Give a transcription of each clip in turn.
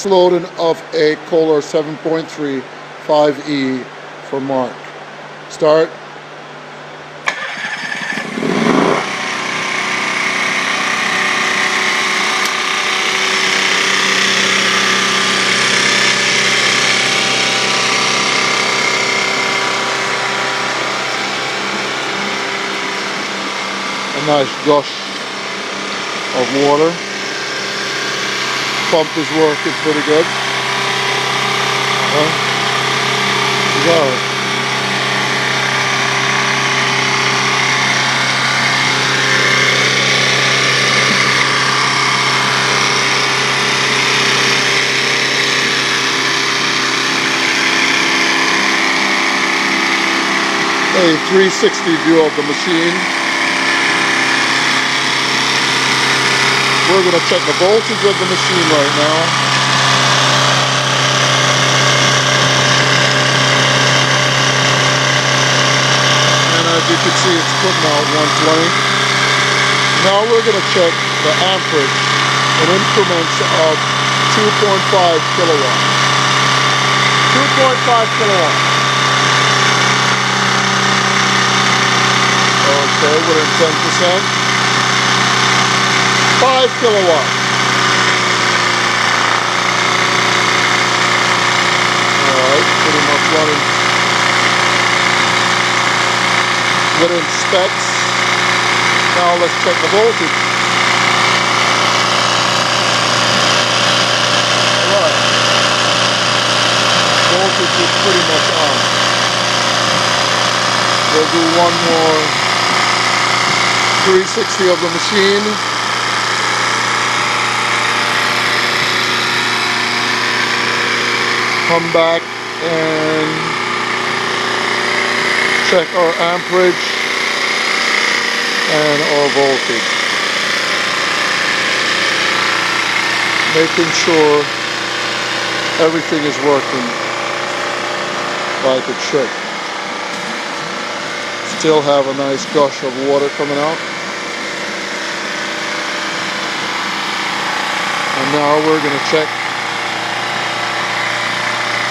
Loading of a Kohler 7.3 5E for Mark. Start. A nice gush of water. Pump is working pretty good. Go. A 360 view of the machine. We're going to check the voltage of the machine right now. And as you can see, it's putting out 120. Now we're going to check the amperage in increments of 2.5 kilowatts. 2.5 kilowatts. Okay, we're at 10%. 5 kilowatts. Alright, pretty much running within specs. Now let's check the voltage. Alright. Voltage is pretty much on. We'll do one more 360 of the machine. Come back and check our amperage and our voltage. Making sure everything is working like it should. Still have a nice gush of water coming out. And now we're going to check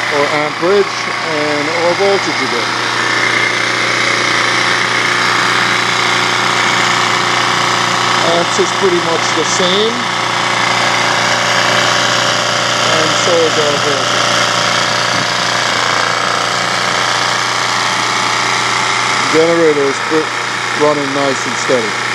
our amperage and our voltage again. Amps is pretty much the same, and so is our voltage. Generator is running nice and steady.